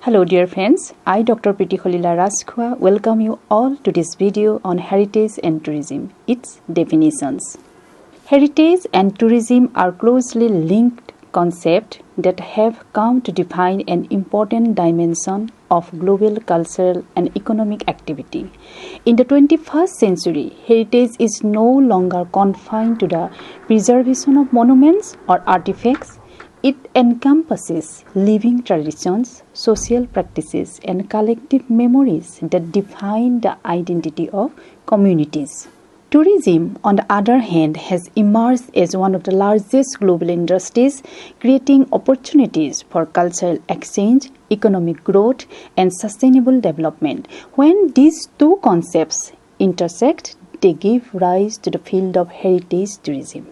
Hello dear friends, I Dr. Priti Khalila Rajkhua welcome you all to this video on heritage and tourism, its definitions. Heritage and tourism are closely linked concepts that have come to define an important dimension of global cultural and economic activity. In the 21st century, heritage is no longer confined to the preservation of monuments or artifacts. It encompasses living traditions, social practices, and collective memories that define the identity of communities. Tourism, on the other hand, has emerged as one of the largest global industries, creating opportunities for cultural exchange, economic growth, and sustainable development. When these two concepts intersect, they give rise to the field of heritage tourism,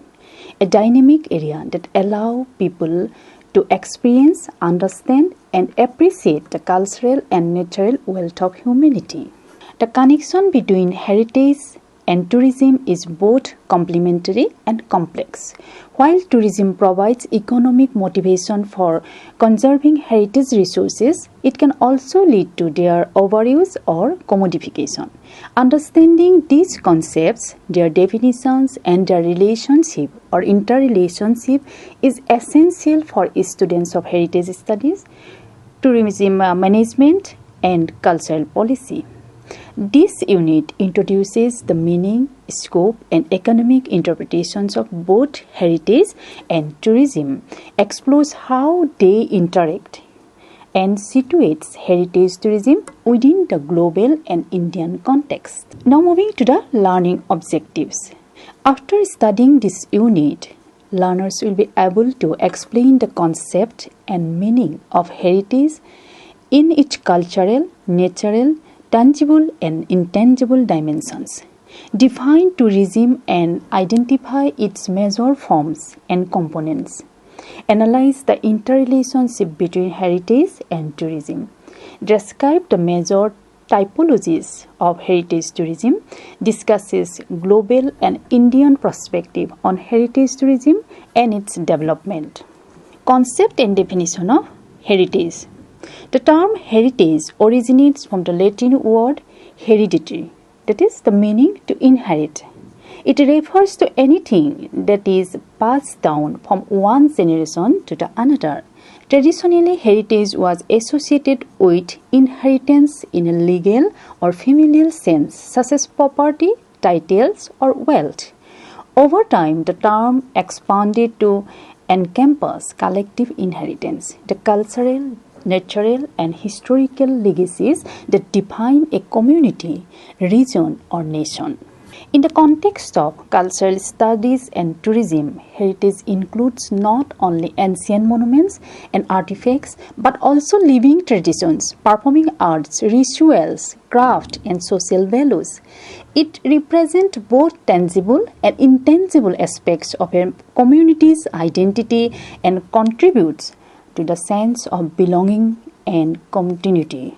a dynamic area that allows people to experience, understand, and appreciate the cultural and natural wealth of humanity. The connection between heritage and tourism is both complementary and complex. While tourism provides economic motivation for conserving heritage resources, it can also lead to their overuse or commodification. Understanding these concepts, their definitions, and their relationship or interrelationship is essential for students of heritage studies, tourism management, and cultural policy. This unit introduces the meaning, scope, and economic interpretations of both heritage and tourism, explores how they interact, and situates heritage tourism within the global and Indian context. Now moving to the learning objectives. After studying this unit, learners will be able to explain the concept and meaning of heritage in its cultural, natural, tangible and intangible dimensions, define tourism and identify its major forms and components, analyze the interrelationship between heritage and tourism, describe the major typologies of heritage tourism, discusses global and Indian perspective on heritage tourism and its development. Concept and definition of heritage. The term heritage originates from the Latin word hereditary, that is, the meaning to inherit. It refers to anything that is passed down from one generation to the another. Traditionally, heritage was associated with inheritance in a legal or familial sense, such as property, titles, or wealth. Over time, the term expanded to encompass collective inheritance, the cultural, natural, and historical legacies that define a community, region, or nation. In the context of cultural studies and tourism, heritage includes not only ancient monuments and artifacts, but also living traditions, performing arts, rituals, craft, and social values. It represents both tangible and intangible aspects of a community's identity and contributes to the sense of belonging and continuity.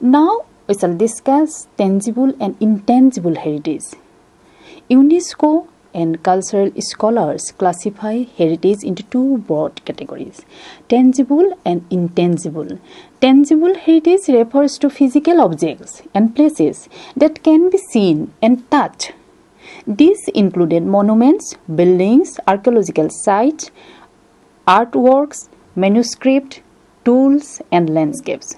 Now we shall discuss tangible and intangible heritage. UNESCO and cultural scholars classify heritage into two broad categories, tangible and intangible. Tangible heritage refers to physical objects and places that can be seen and touched. These included monuments, buildings, archaeological sites, artworks, manuscripts, tools, and landscapes.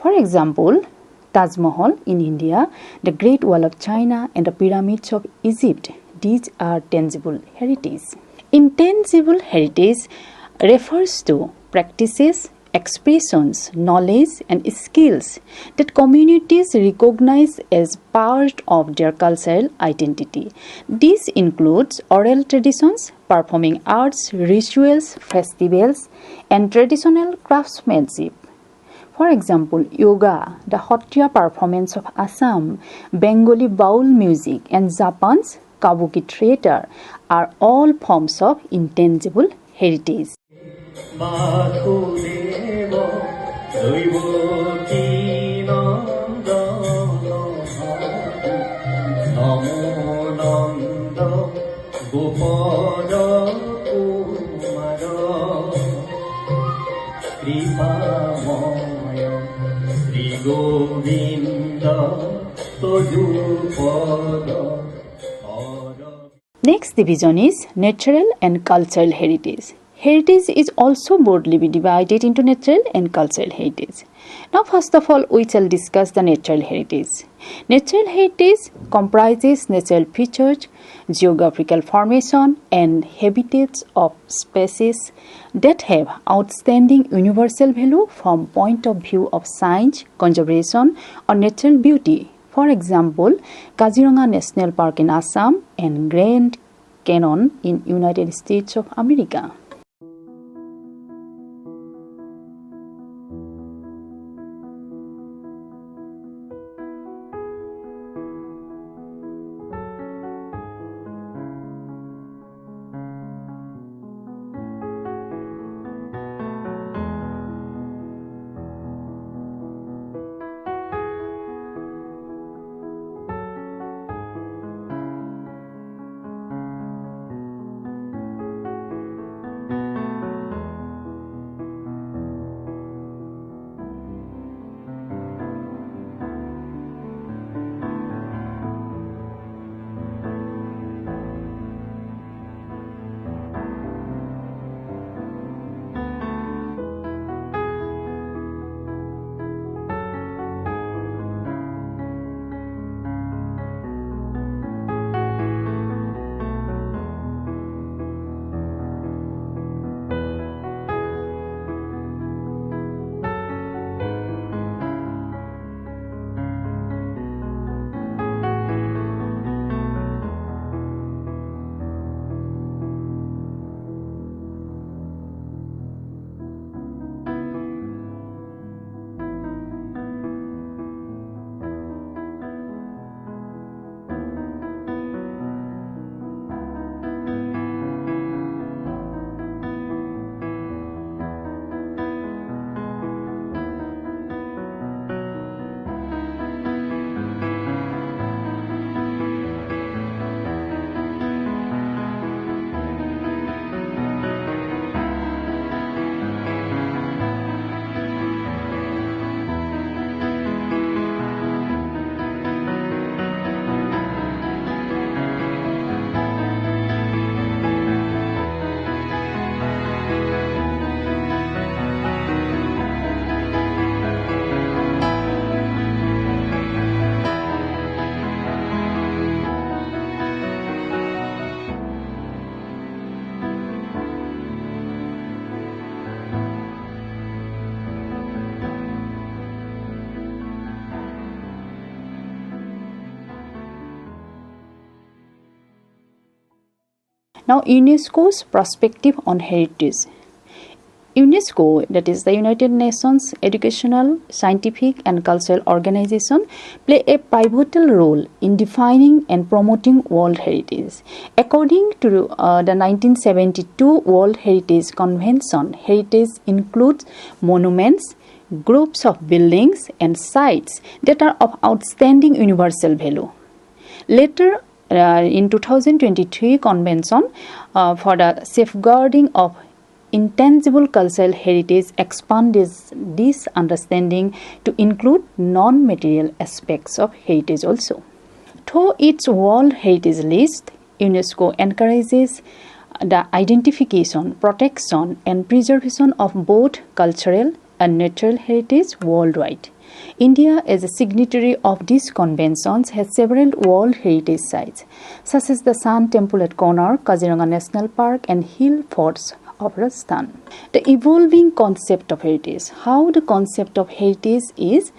For example, Taj Mahal in India, the Great Wall of China, and the pyramids of Egypt. These are tangible heritage. Intangible heritage refers to practices, expressions, knowledge, and skills that communities recognize as part of their cultural identity. This includes oral traditions, performing arts, rituals, festivals, and traditional craftsmanship. For example, yoga, the Hottria performance of Assam, Bengali baul music, and Japan's kabuki theatre are all forms of intangible heritage. Next division is natural and cultural heritage. Heritage is also broadly divided into natural and cultural heritage. Now, first of all, we shall discuss the natural heritage. Natural heritage comprises natural features, geographical formation, and habitats of species that have outstanding universal value from point of view of science, conservation, or natural beauty. For example, Kaziranga National Park in Assam and Grand Canyon in United States of America. Now, UNESCO's perspective on heritage. UNESCO, that is the United Nations Educational, Scientific and Cultural Organization, play a pivotal role in defining and promoting World Heritage. According to the 1972 World Heritage Convention, heritage includes monuments, groups of buildings and sites that are of outstanding universal value. Later, in 2023 Convention for the Safeguarding of Intangible Cultural Heritage expanded this understanding to include non-material aspects of heritage also. Through its World Heritage List, UNESCO encourages the identification, protection, and preservation of both cultural and natural heritage worldwide. India, as a signatory of these conventions, has several World Heritage Sites, such as the Sun Temple at Konark, Kaziranga National Park, and Hill Forts of Rajasthan. The evolving concept of heritage. How the concept of heritage is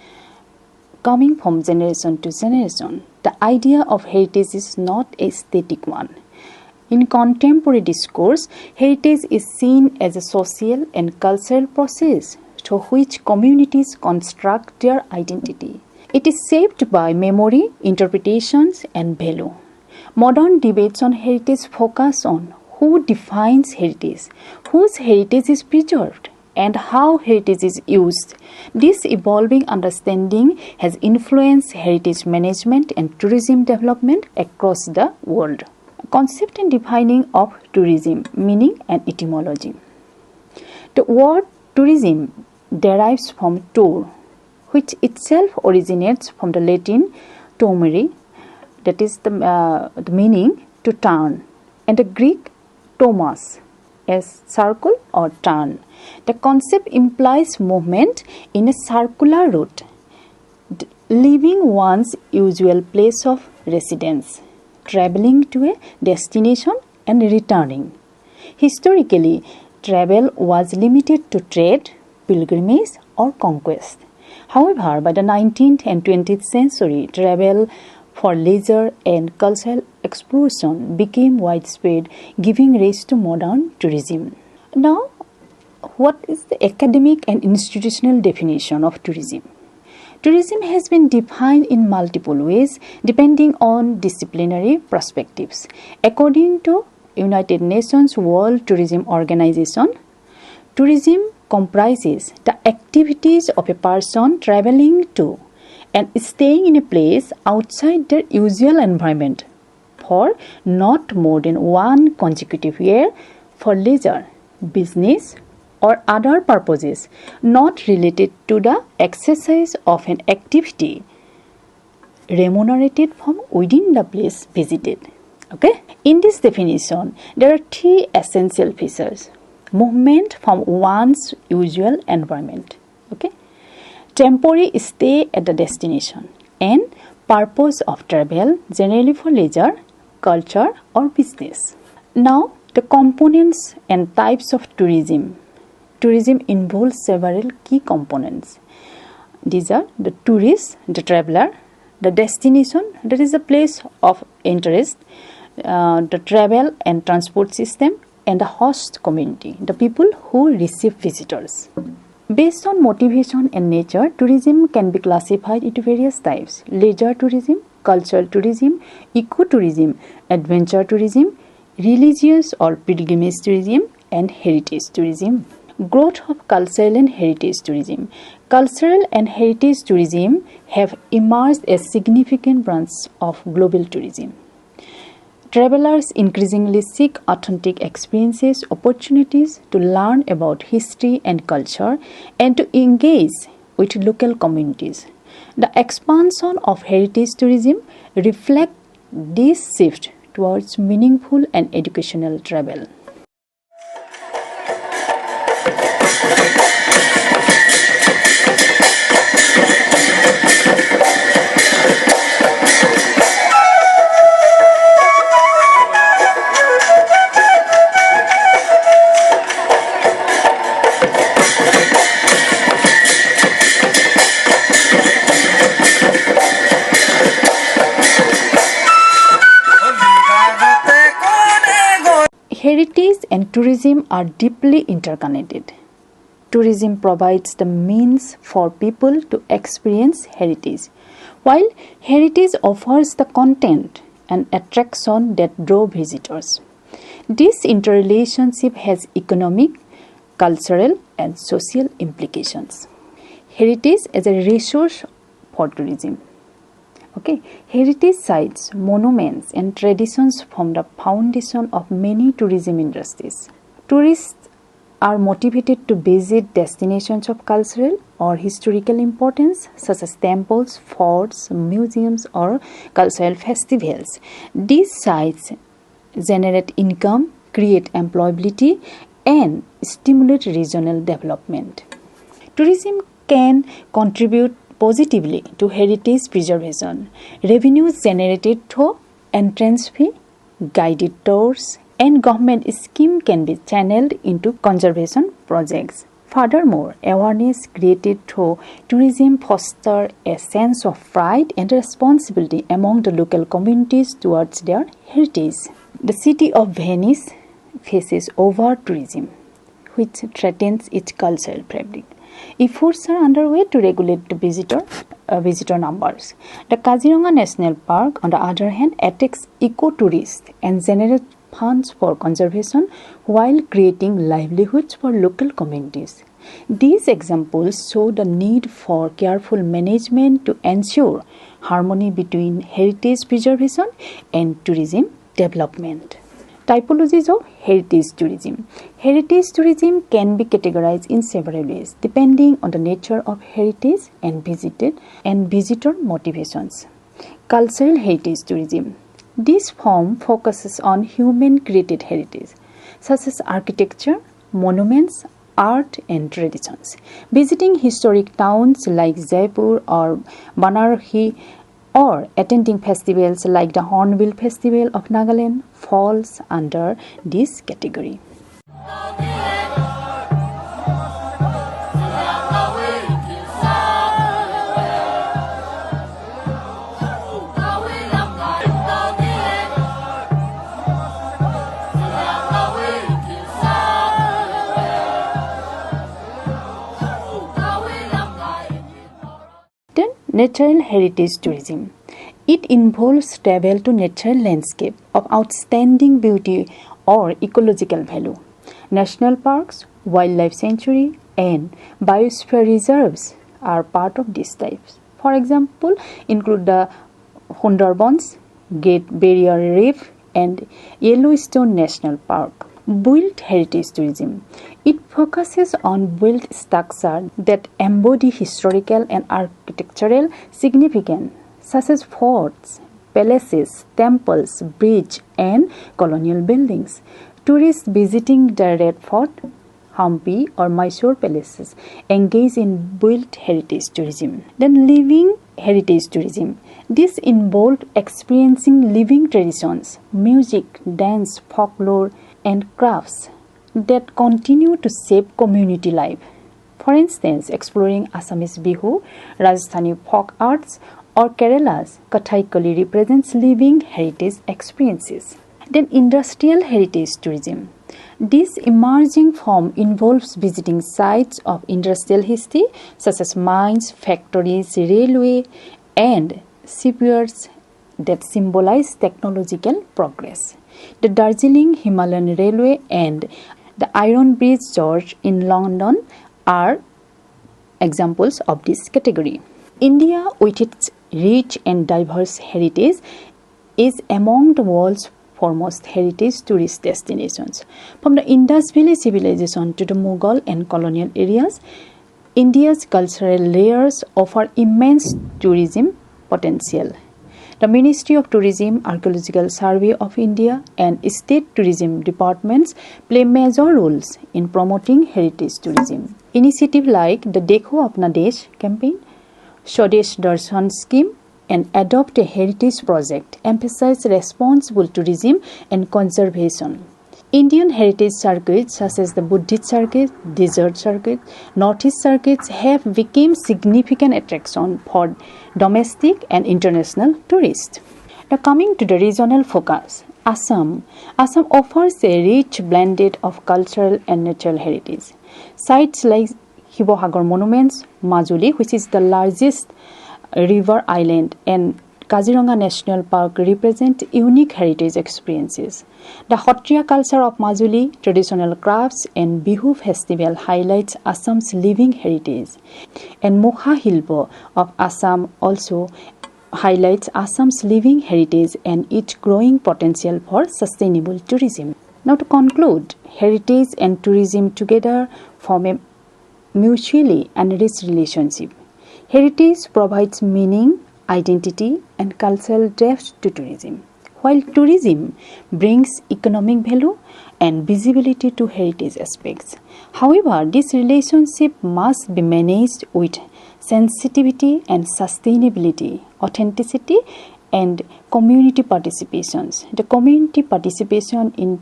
coming from generation to generation. The idea of heritage is not a static one. In contemporary discourse, heritage is seen as a social and cultural process through which communities construct their identity. It is shaped by memory, interpretations, and value. Modern debates on heritage focus on who defines heritage, whose heritage is preserved, and how heritage is used. This evolving understanding has influenced heritage management and tourism development across the world. Concept and defining of tourism, meaning and etymology. The word tourism derives from tour, which itself originates from the Latin tomere, that is the meaning to turn, and the Greek tomos, as circle or turn. The concept implies movement in a circular route, leaving one's usual place of residence, traveling to a destination and returning. Historically, travel was limited to trade, pilgrimage, or conquest. However, by the 19th and 20th century, travel for leisure and cultural exploration became widespread, giving rise to modern tourism. Now, what is the academic and institutional definition of tourism? Tourism has been defined in multiple ways depending on disciplinary perspectives. According to United Nations World Tourism Organization, tourism comprises the activities of a person traveling to and staying in a place outside their usual environment for not more than one consecutive year for leisure, business, or other purposes not related to the exercise of an activity remunerated from within the place visited. Okay? In this definition, there are three essential features. Movement from one's usual environment. Okay? Temporary stay at the destination and purpose of travel, generally for leisure, culture, or business. Now, the components and types of tourism. Tourism involves several key components. These are the tourist, the traveler, the destination, that is the place of interest, the travel and transport system, and the host community, the people who receive visitors. Based on motivation and nature, tourism can be classified into various types: leisure tourism, cultural tourism, ecotourism, adventure tourism, religious or pilgrimage tourism, and heritage tourism. Growth of cultural and heritage tourism. Cultural and heritage tourism have emerged as significant branches of global tourism. Travelers increasingly seek authentic experiences, opportunities to learn about history and culture, and to engage with local communities. The expansion of heritage tourism reflects this shift towards meaningful and educational travel. Heritage and tourism are deeply interconnected. Tourism provides the means for people to experience heritage, while heritage offers the content and attraction that draw visitors. This interrelationship has economic, cultural, and social implications. heritage as a resource for tourism. Okay, heritage sites, monuments, and traditions form the foundation of many tourism industries. Tourists are motivated to visit destinations of cultural or historical importance, such as temples, forts, museums, or cultural festivals. These sites generate income, create employability, and stimulate regional development. Tourism can contribute positively to heritage preservation. Revenues generated through entrance fee, guided tours, and government scheme can be channeled into conservation projects. Furthermore, awareness created through tourism fosters a sense of pride and responsibility among the local communities towards their heritage. The city of Venice faces over-tourism, which threatens its cultural fabric. Efforts are underway to regulate the visitor numbers. The Kaziranga National Park, on the other hand, attracts eco-tourists and generates funds for conservation while creating livelihoods for local communities. These examples show the need for careful management to ensure harmony between heritage preservation and tourism development. Typologies of heritage tourism. Heritage tourism can be categorized in several ways depending on the nature of heritage and visitor motivations. Cultural heritage tourism. This form focuses on human-created heritage, such as architecture, monuments, art, and traditions. Visiting historic towns like Jaipur or Banarhi or attending festivals like the Hornbill Festival of Nagaland falls under this category. Then, natural heritage tourism. It involves travel to natural landscape of outstanding beauty or ecological value. National parks, wildlife sanctuary, and biosphere reserves are part of these types. For example, include the Sundarbans, Great Barrier Reef, and Yellowstone National Park. Built heritage tourism. It focuses on built structures that embody historical and architectural significance, such as forts, palaces, temples, bridges, and colonial buildings. Tourists visiting the Red Fort, Hampi, or Mysore palaces engage in built heritage tourism. Then living heritage tourism. This involved experiencing living traditions, music, dance, folklore, and crafts that continue to shape community life. For instance, exploring Assamese Bihu, Rajasthani folk arts, or Kerala's Kathakali represents living heritage experiences. Then industrial heritage tourism. This emerging form involves visiting sites of industrial history such as mines, factories, railway, and shipyards that symbolize technological progress. The Darjeeling Himalayan Railway and the Iron Bridge George in London are examples of this category. India, with its rich and diverse heritage, is among the world's foremost heritage tourist destinations. From the Indus Valley civilization to the Mughal and colonial areas, India's cultural layers offer immense tourism potential. The Ministry of Tourism, Archaeological Survey of India, and state tourism departments play major roles in promoting heritage tourism. Initiatives like the Dekho Apna Desh campaign, Swadesh Darshan scheme, and Adopt a Heritage project emphasize responsible tourism and conservation. Indian heritage circuits such as the Buddhist circuit, Desert circuit, Northeast circuits have become significant attraction for domestic and international tourists. Now coming to the regional focus, Assam offers a rich blend of cultural and natural heritage. Sites like Shivasagar monuments, Majuli, which is the largest river island, and Kaziranga National Park represent unique heritage experiences. The Satriya culture of Majuli, traditional crafts and Bihu festival highlights Assam's living heritage. And Mokha Hilbo of Assam also highlights Assam's living heritage and its growing potential for sustainable tourism. Now to conclude, heritage and tourism together form a mutually enriched relationship. Heritage provides meaning, identity and cultural depth to tourism, while tourism brings economic value and visibility to heritage aspects. However, this relationship must be managed with sensitivity and sustainability, authenticity and community participations. The community participation in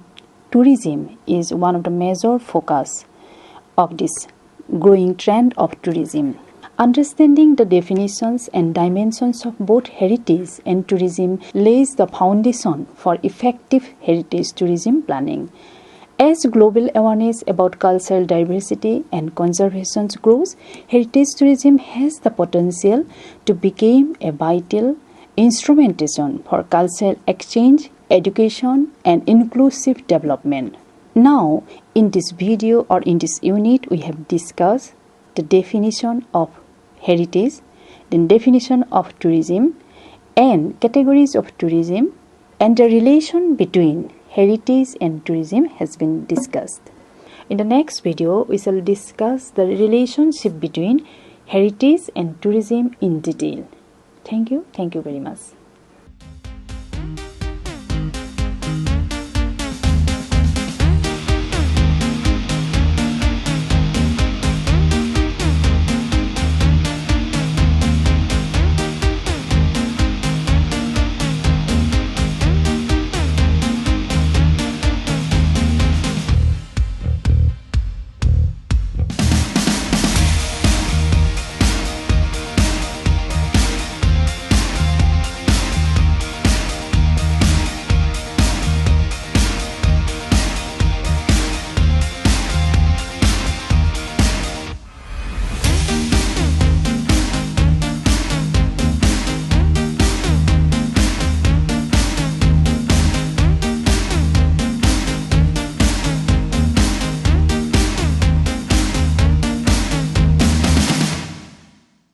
tourism is one of the major focus of this growing trend of tourism. Understanding the definitions and dimensions of both heritage and tourism lays the foundation for effective heritage tourism planning. As global awareness about cultural diversity and conservation grows, heritage tourism has the potential to become a vital instrumentation for cultural exchange, education, and inclusive development. Now, in this video or in this unit, we have discussed the definition of heritage, then definition of tourism and categories of tourism, and the relation between heritage and tourism has been discussed. In the next video, we shall discuss the relationship between heritage and tourism in detail. Thank you very much.